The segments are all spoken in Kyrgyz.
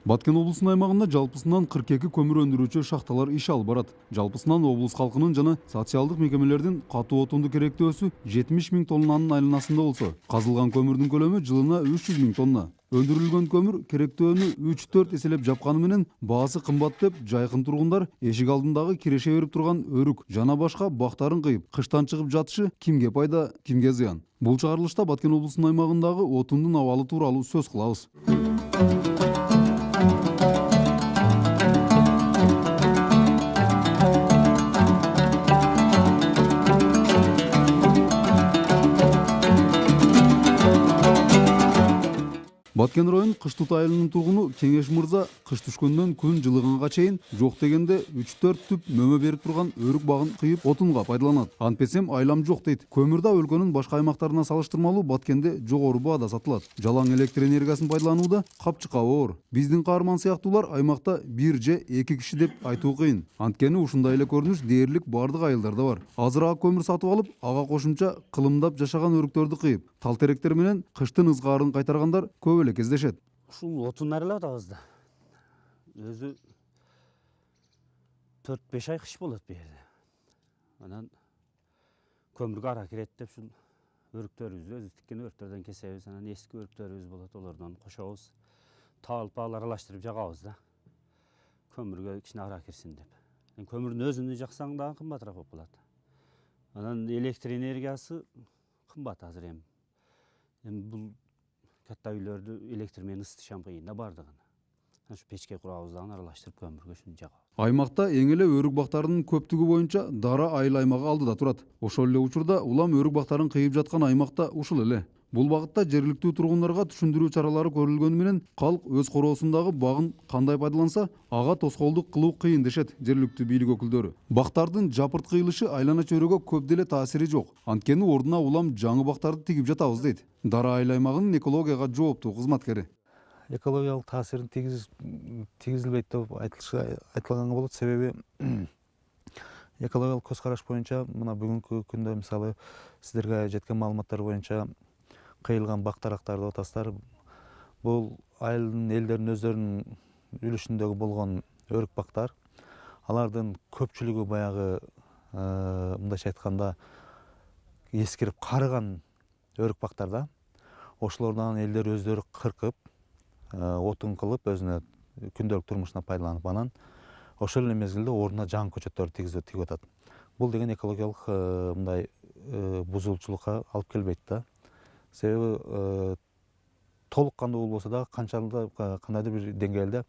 Баткен облысының аймағында жалпысынан 42 көмір өндірүүчү шахталар иш алып барат. Жалпысынан облыс халкынын жана социалдык мекемелердин катуу отунду керектөөсү 70 000 тоннанын айланасында болсо, казылган көмүрдүн көлөмү жылына 300 000 тонна. Өндүрүлгөн көмүр керектөөнү 3-4 эселеп жапканы менен баасы кымбат деп жайкын тургундар эшик алдындагы киреше берип турган өрүк жана башка бактарын кыйып, кыштан чыгып жатышы кимге пайда, кимге зыян. Бул чыгарылышта Баткен облусунун аймагындагы отундун абалы тууралуу сөз кылабыз. Баткен район Кыштут айылынын тургуну Кеңеш мырза кыш түшкөндөн күн жылыганга чейин жок дегенде 3-4 түп мөмө берип турган өрүк багын кыйып отунга пайдаланат. Антпесем айламжок дейт. Көмүр да өлкөнүн башка аймактарына салыштырмалуу Баткенде жогору баада сатылат. Жалаң электр энергиясын пайдаланууда капчыкка оор. Биздин каарман сыяктуулар аймакта 1 же 2 киши деп айтуу кыйын. Анткени ушундай эле көрүнүш дээрлик бардык айылдарда бар. Азыраак көмүр сатып алып, ага кошумча кылымдап жашаган өрүктөрдү кыйып, тал теректер менен кыштын ызгаарын кайтаргандар көп эле кездешет. Ушул отун аралап атабыз да. Өзү 4-5 ай кыш болот бу жерде. Анан көмүргө ара кирет деп ушул өрүктөрүбүздү өзүбүз тиккен өрүктөрдөн кесебиз, анан эски өрүктөрүбүз болот, олордон кошобуз. Талпал аралаштырып жагабыз да. Көмүргө кичине ара кирсин деп. Көмүрдүн өзүн жаксаң дагы кымбатыраак болуп калат. Анан электр энергиясы кымбат азыр эми. Бул катта үйлөрдү электр менен ысытышам кыйын да бардыгын. Ушу печке курабыз дагы аралаштырып көмүргө ушуну жагабыз. Аймакта эң эле өрүк бактарынын көптүгү боюнча Дара айыл аймагы алдыда турат. Ошол эле учурда улам өрүк бактарын кыйып жаткан аймакта ушул эле. Бул багытта жергиликтүү тургундарга түшүндүрүү чаралары көрүлгөнү менен калк өз короосундагы багын кандай пайдаланса, ага тоскоолдук кылуу кыйын дешет жергиликтүү бийлик өкүлдөрү. Бактардын жапырт кыйылышы айлана чөйрөгө көп деле таасири жок. Анткени ордуна улам жаңы бактарды тигип жатабыз дейт Дара айыл аймагынын экологияга жооптуу кызматкери. Экологиялык таасирин тийгизилбейт деп айтылганга болот. Себеби экологиялык көз караш боюнча мына бүгүнкү күндө мисалы сиздерге жеткен маалыматтар боюнча кыйылган бак дарактарды атасыздар. Бул айылдын элдеринин өздөрүнүн үлүшүндөгү болгон өрүк бактар. Алардын көпчүлүгү баягы мындайча айтканда эскирип карыган өрүк бактар да. Ошолордон элдер өздөрү кыркып, отун кылып, өзүнө күндөлүк турмушуна пайдаланып, анан ошол эле мезгилде ордуна жаңы көчөттөрдү тигип атат. Бул деген экологиялык мындай бузулуучулукка алып келбейт да. Себеби толук кандуу болбосо дагы кандайдыр бир деңгээлде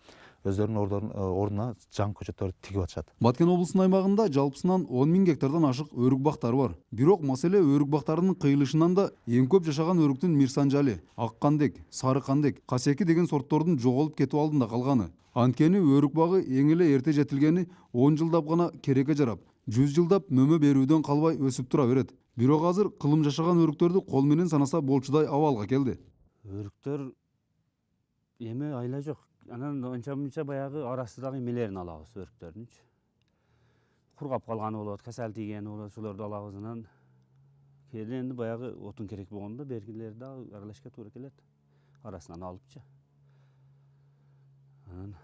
өздөрүнүн ордуна жаңы көчөттөрдү тигип атышат. Баткен облусунун аймагында жалпысынан 10 000 гектардан ашык өрүк бактары бар. Бирок маселе өрүк бактарынын кыйылышынан да эң көп жашаган өрүктүн Мирсанжали, Ак кандек, Сары кандек, Касеки деген сорттордун жоголуп кетүү алдында калганы. Анткени өрүк багы эң эле эрте жетилгени 10 жылдап гана керекке жарап, 100 жылдап мөмө берүүдөн калбай өсүп тура берет. Бирок азыр кылым жашаган өрүктөрдү кол менен санаса болчудай абалга келди. Өрүктөр эми айла жок. Анан онча-мынча баягы арасындагы эмелерин алабыз өрүктөрдүнчү. Кургап калганы болот, касал тийгени болот, ошолорду алабыз. Анан кээде энди баягы отун керек болгондо бергилерди дагы аралашка туура келет. Арасынан алыпчы. Анан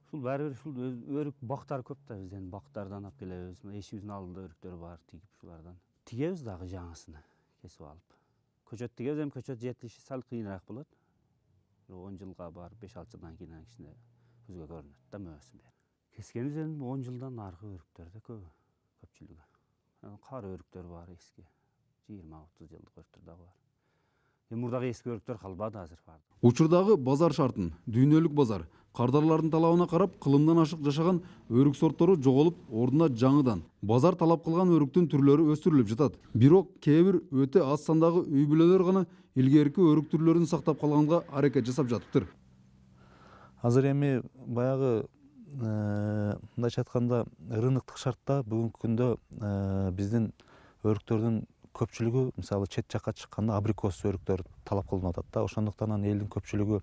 ушул баары бир ушул өрүк бактар көп да, бизден бактардан алып келебиз. Эшибиздин алдында өрүктөр бар, тигип ушулардан. Тигебиз дагы жаңысына кесип алып. Көчөт тигебиз, эми көчөт жетилиши сал кыйыныраак болот. 10 жылга бар, 5-6 жылдан кийин кичине көзгө көрүнөт да мөөсү. Кескенибиз эми 10 жылдан аркы өрүктөрдө көпчүлүгү. Кары өрүктөр бар эски. 20-30 жылдык өрүктөр дагы бар. Мурдагы эски өрүктөр калбады азыр бар. Учурдагы базар шартын, дүйнөлүк базар, кардарлардын талабына карап кылымдан ашык жашаган өрүк сорттору жоголуп, ордуна жаңыдан базар талап кылган өрүктүн түрлөрү өстүрүлүп жатат. Бирок кээ бир өтө аз сандагы үй бүлөлөр гана илгерки өрүк түрлөрүн сактап калганга аракет жасап жатыптыр. Азыр эми баягы мындайча айтканда рыноктук шартта бүгүнкү күндө биздин өрүктөрдүн көпчүлүгү мисалы чет жакка чыкканда абрикос өрүктөр талап кылынып атат да. Ошондуктан элдин көпчүлүгү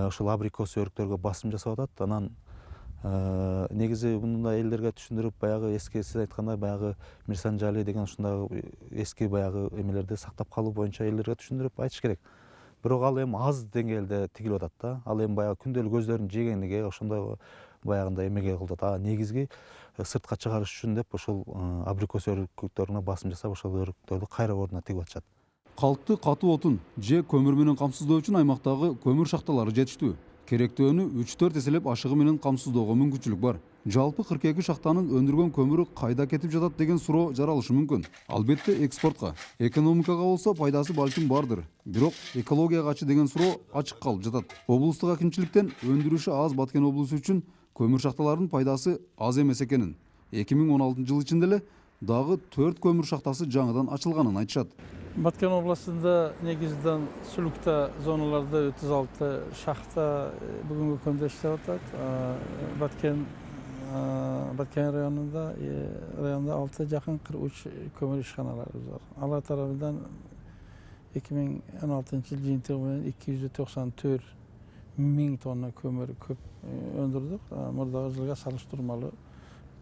ушул абрикос өрүктөргө басым жасап атат. Анан негизи мындай элдерге түшүндүрүп, баягы эски сиз айткандай баягы Мирсанжали деген ушундай эски баягы эмелерди сактап калуу боюнча элдерге түшүндүрүп айтыш керек. бирок ал эми аз деңгээлде тигилип атат да. Ал эми баягы күндөлүк өздөрүнүн жегениге ошондой баягындай эмеге кылып атат. Негизги сыртка чыгарыш үчүн деп ошол абрикос өрүктөрүнө басым жасап ошол өрүктөрдү кайра ордуна тигип атышат. Калкты катуу отун же көмүр менен камсыздоо үчүн аймактагы көмүр шахталары жетиштүү. Керектөөнү 3-4 эселеп ашыгы менен камсыздоого мүмкүнчүлүк бар. Жалпы 42 шахтанын өндүргөн көмүрү кайда кетип жатат деген суроо жаралышы мүмкүн. Албетте экспортко, экономикага болсо пайдасы балким бардыр. Бирок экологияга ачы деген суроо ачык калып жатат. Облустук акимчиликтен өндүрүшү аз Баткен облусу үчүн көмүр шахталарынын пайдасы аз эмес экенин, 2016 жыл ичинде эле дагы 4 көмүр шахтасы жаңыдан ачылганын айтышат. Баткен областында негизинен сүлүктө зоналарда 36 шахта бүгүнкү күндө иштеп атат. Баткен районунда 6 жакын 43 көмүр ишканаларыбыз бар. Алар тарабынан 2016 жыл жыйынтыгы менен 294 миң тонна көмүр көп өндүрдүк. Мурдагы жылга салыштырмалуу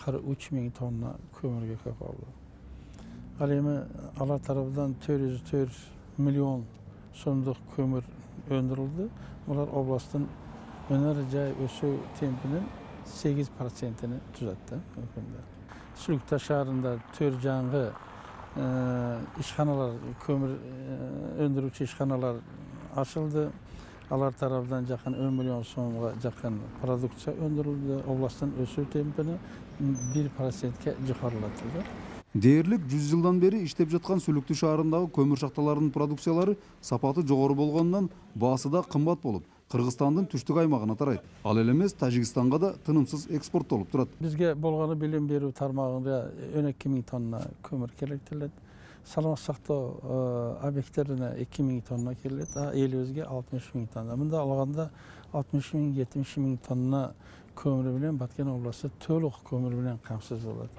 43 миң тонна көмүргө көп болду. Ал эми алар тарабынан 404 миллион сомдук көмүр өндүрүлдү. Булар областтын өнөр жай өсүү темпинин 8%-ни түзөттү. Сүлүктө шаарында 4 жаңы ишканалар, көмүр өндүрүүчү ишканалар ачылды. Алар тарабынан жакын 10 миллион сомго жакын продукция өндүрүлдү. Областтын өсүү темпини 1%ке жогорулатылды. Дээрлик 100 жылдан бери иштеп жаткан Сүлүктүү шаарындагы көмүр шахталарынын продукциялары сапаты жогору болгондон баасы да кымбат болуп, Кыргызстандын түштүк аймагына тарайт. Ал эле эмес Тажикстанга да тынымсыз экспорттолуп турат. Бизге болгону билим берүү тармагында 12 миң тонна көмүр керектелет. Саламат сактоо объекттерине 2 миң тонна келет, элибизге 60 миң тонна. Мында алганда 60 миң, 70 миң тонна көмүр менен Баткен областы толук көмүр менен камсыз болот.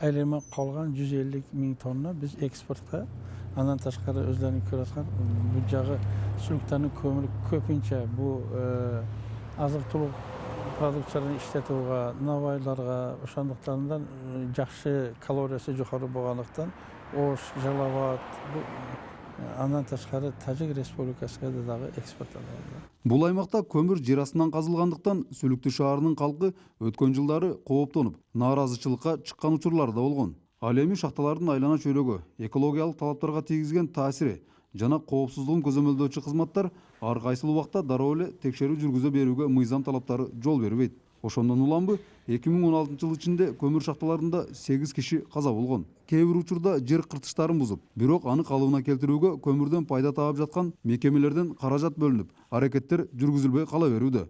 Айлама калган 150 миң тонна биз экспортко, андан тышкары өзлөрүнүн көрүп аткан бул жагы сүлүктөрдүн көмүрү көпүнчө бул азык-түлүк продукцияларын иштетүүгө, навайларга, ошондуктан жакшы калориясы жогору болгондуктан Ош, Жалалабад, андан тышкары Тажик Республикасына дагы экспорттолот. Бул аймакта көмүр жер астынан казылгандыктан Сүлүктүү шаарынын калкы өткөн жылдары кооптонуп, нааразычылыкка чыккан учурлар да болгон. Ал эми шахталардын айлана чөйрөгө, экологиялык талаптарга тийгизген таасири жана коопсуздугун көзөмөлдөөчү кызматтар ар кайсыл убакта дароо эле текшерүү жүргүзө берүүгө мыйзам талаптары жол бербейт. Ошондон уламбы 2016 жыл ичинде көмүр шахталарында 8 киши каза болгон. Кээ бир учурда жер кыртыштарын бузуп, бирок аны калыбына келтирүүгө көмүрдөн пайда таап жаткан мекемелерден каражат бөлүнүп, аракеттер жүргүзүлбөй кала берүүдө.